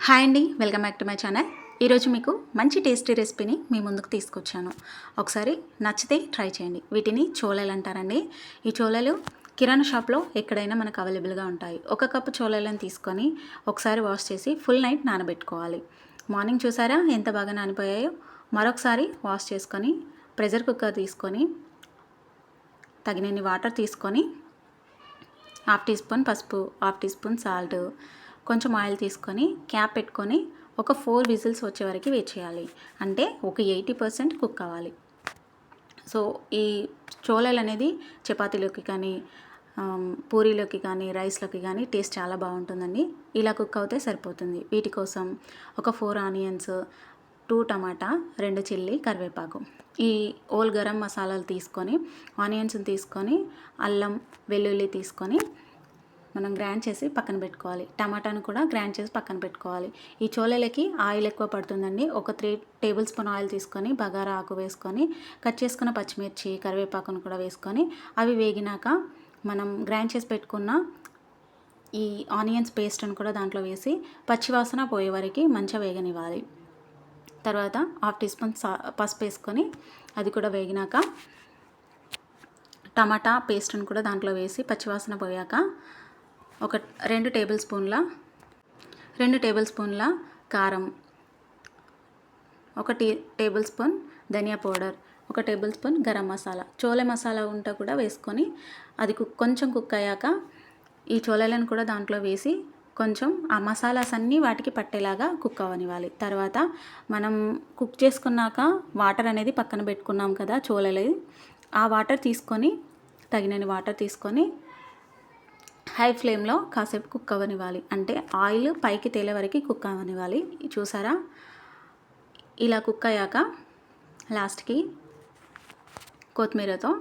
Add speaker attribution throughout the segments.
Speaker 1: Hi అండి, welcome back to my channel. ఈరోజు మీకు మంచి టేస్టీ రెసిపీని మీ ముందుకు తీసుకొచ్చాను. ఒకసారి నచ్చితే ట్రై చేయండి. వీటిని చోళలు అంటారండి. ఈ చోళలు కిరాణా షాప్లో ఎక్కడైనా మనకు అవైలబుల్గా ఉంటాయి. ఒక కప్పు చోళలను తీసుకొని ఒకసారి వాష్ చేసి ఫుల్ నైట్ నానబెట్టుకోవాలి. మార్నింగ్ చూసారా ఎంత బాగా నానిపోయాయో. మరొకసారి వాష్ చేసుకొని ప్రెషర్ కుక్కర్ తీసుకొని తగినన్ని వాటర్ తీసుకొని 1/2 టీ స్పూన్ పసుపు, 1/2 టీ స్పూన్ సాల్ట్, కొంచెం ఆయిల్ తీసుకొని క్యాప్ పెట్టుకొని ఒక 4 విజిల్స్ వచ్చే వరకు వెయిట్ చేయాలి. అంటే ఒక 80% కుక్ అవ్వాలి. సో ఈ చోళలు అనేది చపాతీలోకి కానీ పూరీలోకి కానీ రైస్లోకి కానీ టేస్ట్ చాలా బాగుంటుందండి. ఇలా కుక్ అవుతే సరిపోతుంది. వీటి కోసం ఒక 4 ఆనియన్స్, 2 టమాటా, 2 చిల్లీ, కరివేపాకు, ఈ ఓల్ గరం మసాలాలు తీసుకొని ఆనియన్స్ని తీసుకొని అల్లం వెల్లుల్లి తీసుకొని మనం గ్రైండ్ చేసి పక్కన పెట్టుకోవాలి. టమాటాను కూడా గ్రైండ్ చేసి పక్కన పెట్టుకోవాలి. ఈ చోళలకి ఆయిల్ ఎక్కువ పడుతుందండి. ఒక 3 టేబుల్ స్పూన్ ఆయిల్ తీసుకొని బగారా ఆకు వేసుకొని కట్ చేసుకున్న పచ్చిమిర్చి కరివేపాకును కూడా వేసుకొని అవి వేగినాక మనం గ్రైండ్ చేసి పెట్టుకున్న ఈ ఆనియన్స్ పేస్ట్ని కూడా దాంట్లో వేసి పచ్చివాసన పోయే వరకు మంచిగా వేగనివ్వాలి. తర్వాత 1/2 టీ స్పూన్ పసుపు వేసుకొని అది కూడా వేగినాక టమాటా పేస్ట్ని కూడా దాంట్లో వేసి పచ్చివాసన పోయాక ఒక 2 టేబుల్ స్పూన్ల కారం, 1 టేబుల్ స్పూన్ ధనియా powder, 1 table spoon garam masala, chole masala ఉంటే కూడా వేసుకొని అది కొంచెం కుక్ అయ్యాక ఈ చోళలను కూడా దాంట్లో వేసి కొంచెం ఆ మసాలాస్ అన్నీ వాటికి పట్టేలాగా కుక్ అవనివ్వాలి. తర్వాత మనం కుక్ చేసుకున్నాక వాటర్ అనేది పక్కన పెట్టుకున్నాం కదా చోళలు, ఆ వాటర్ తీసుకొని తగినన్ని వాటర్ తీసుకొని హై ఫ్లేమ్లో కాసేపు కుక్ అవ్వనివ్వాలి. అంటే ఆయిల్ పైకి తేలే వరకు కుక్ అవ్వనివ్వాలి. చూసారా, ఇలా కుక్ అయ్యాక లాస్ట్కి కొత్తిమీరతో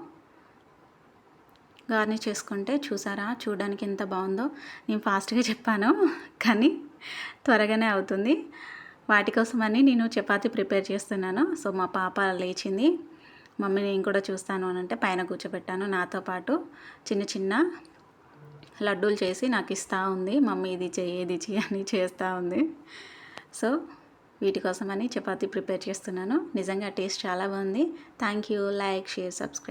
Speaker 1: గార్నిష్ చేసుకుంటే చూసారా చూడడానికి ఎంత బాగుందో. నేను ఫాస్ట్గా చెప్పాను కానీ త్వరగానే అవుతుంది. వాటి కోసమని నేను చపాతీ ప్రిపేర్ చేస్తున్నాను. సో మా పాప లేచింది, మమ్మీ నేను కూడా చూస్తాను అని అంటే పైన కూర్చోబెట్టాను. నాతో పాటు చిన్న చిన్న లడ్డూలు చేసి నాకు ఇస్తూ ఉంది. మమ్మీ ఇది చెయ్యి అని చేస్తూ ఉంది. సో వీటి కోసమని చపాతీ ప్రిపేర్ చేస్తున్నాను. నిజంగా టేస్ట్ చాలా బాగుంది. Thank you. Like, share, subscribe.